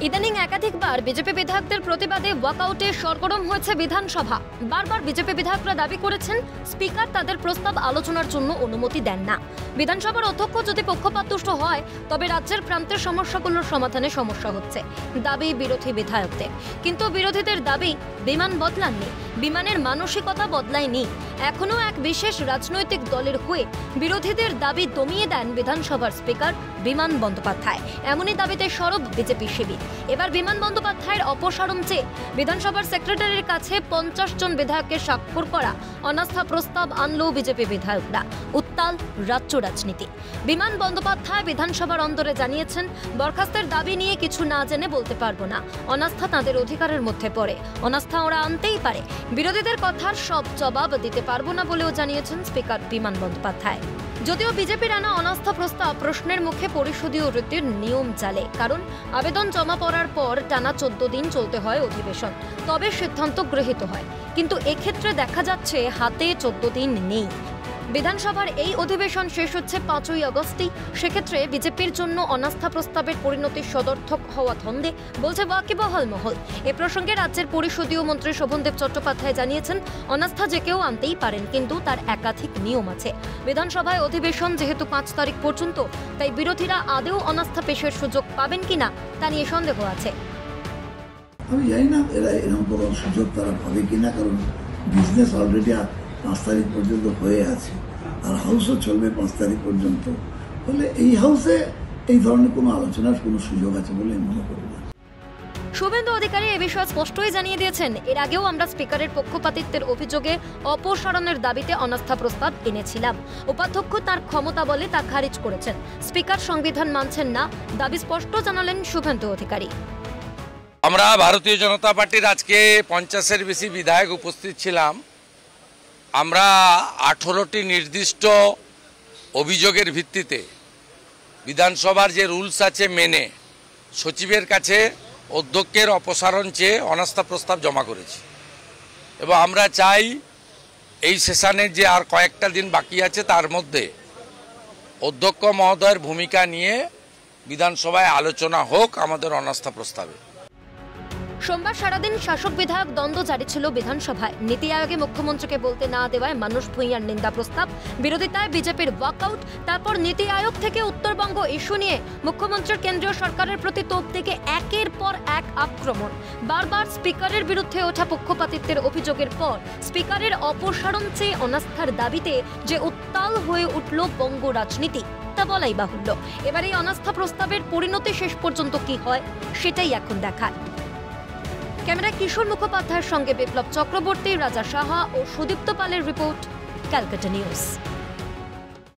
ইদানিং একাধিকবার বিজেপি বিধায়কদের প্রতিবাদে ওয়াকআউটে সরগরম হয়েছে বিধানসভা। বারবার বিজেপি বিধায়করা দাবি করেছেন স্পিকার তাদের প্রস্তাব আলোচনার জন্য অনুমতি দেন না। বিধানসভার অধ্যক্ষ যদি পক্ষপাতদুষ্ট হয় তবে রাজ্যের প্রান্তের সমস্যাগুলোর সমাধানে সমস্যা হচ্ছে, দাবি বিরোধী বিধায়কদের। কিন্তু বিরোধীদের দাবি বিমান বদলাননি, বিমানের মানসিকতা বদলায়নি। এখনো এক বিশেষ রাজনৈতিক দলের হয়ে বিরোধীদের দাবি দমিয়ে দেন বিধানসভার স্পিকার বিমান বন্দ্যোপাধ্যায়। এমনই দাবিতে সরব বিজেপি শিবির। এবার বিমান বন্দ্যোপাধ্যায়ের অপসারণ চেয়ে বিধানসভার সেক্রেটারির কাছে 50 জন বিধায়কের স্বাক্ষর করা অনাস্থা প্রস্তাব আনলো বিজেপি বিধায়করা। উত্তাল রাজ্য রাজনীতি। বিমান বন্দ্যোপাধ্যায় বিধানসভার অন্দরে জানিয়েছেন, বরখাস্তের দাবি নিয়ে কিছু না জেনে বলতে পারবো না। অনাস্থা তাদের অধিকারের মধ্যে পড়ে, অনাস্থা ওরা আনতেই পারে। বিরোধীদের কথার সব জবাব দিতে পারবো না বলেও জানিয়েছেন স্পিকার বিমান বন্দ্যোপাধ্যায়। যদিও বিজেপির আনা অনাস্থা প্রস্তাব প্রশ্নের মুখে পরিষদীয় রীতির নিয়ম চালে, কারণ আবেদন জমা পড়ার পর টানা 14 দিন চলতে হয় অধিবেশন, তবে সিদ্ধান্ত গৃহীত হয়। কিন্তু এক্ষেত্রে দেখা যাচ্ছে হাতে 14 দিন নেই। বিধানসভার এই অধিবেশন শেষ হচ্ছে 5ই আগস্টই। সেক্ষেত্রে বিজেপির জন্য অনাস্থা প্রস্তাবের পরিণতি সদর্থক হওয়া ধন্দে বলছে ওয়াকিবহাল মহল। এ প্রসঙ্গে রাজ্যের পরিষদীয় মন্ত্রী শোভনদেব চট্টোপাধ্যায় জানিয়েছেন, অনাস্থা যে কেউ আনতেই পারেন, কিন্তু তার একাধিক নিয়ম আছে। বিধানসভায় অধিবেশন যেহেতু 5 তারিখ পর্যন্ত, তাই বিরোধীরা আদৌ অনাস্থা পেশের সুযোগ পাবেন কিনা তা নিয়ে সন্দেহ আছে। আমি জানি না এরা এরকম কোনো সুযোগ তারা পাবে কিনা, কারণ বিজনেস অলরেডি 5 তারিখ পর্যন্ত হয়ে আছে, আর হাউসও চলবে 5 তারিখ পর্যন্ত। ফলে এই হাউসে এই ধরনের কোনো আলোচনার কোনো সুযোগ আছে বলে মনে করি না। শুভেন্দু অধিকারী এ বিষয়ে স্পষ্টই জানিয়ে দিয়েছেন, এর আগেও আমরা স্পিকারের পক্ষপাতিত্বের অভিযোগে অপসারণের দাবিতে অনাস্থা প্রস্তাব এনেছিলাম। উপাধ্যক্ষ তার ক্ষমতা বলে তা খারিজ করেছেন। স্পিকার সংবিধান মানছেন না, দাবি স্পষ্ট জানালেন শুভেন্দু অধিকারী। আমরা ভারতীয় জনতা পার্টির আজকে 50-এর বেশি বিধায়ক উপস্থিত ছিলাম। আমরা 18টি নির্দিষ্ট অভিযোগের ভিত্তিতে বিধানসভার যে রুলস আছে মেনে সচিবের কাছে অধ্যক্ষের অপসারণ চেয়ে অনাস্থা প্রস্তাব জমা করেছি, এবং আমরা চাই এই সেশনের যে আর কয়েকটা দিন বাকি আছে তার মধ্যে অধ্যক্ষ মহোদয়ের ভূমিকা নিয়ে বিধানসভায় আলোচনা হোক আমাদের অনাস্থা প্রস্তাবে। সোমবার সারাদিন শাসক বিধায়ক দ্বন্দ্ব জারি ছিল বিধানসভায়। নীতি আয়োগে মুখ্যমন্ত্রীকে বলতে না দেওয়ায় মানুষ ভূঁইয়ার নিন্দা প্রস্তাব, বিরোধিতায় বিজেপির ওয়াকআউট, তারপর নীতি আয়োগ থেকে উত্তরবঙ্গ ইস্যু নিয়ে মুখ্যমন্ত্রীর কেন্দ্রীয় সরকারের প্রতি তোপ থেকে একের পর এক আক্রমণ। বারবার স্পিকারের বিরুদ্ধে ওঠা পক্ষপাতিত্বের অভিযোগের পর স্পিকারের অপসারণ চেয়ে অনাস্থার দাবিতে যে উত্তাল হয়ে উঠল বঙ্গ রাজনীতি তা বলাই বাহুল্য। এবার এই অনাস্থা প্রস্তাবের পরিণতি শেষ পর্যন্ত কি হয় সেটাই এখন দেখার। ক্যামেরা কিশোর মুখোপাধ্যায়ের সঙ্গে বিপ্লব চক্রবর্তী, রাজা সাহা ও সুদীপ্ত পালের রিপোর্ট, ক্যালকাটা নিউজ।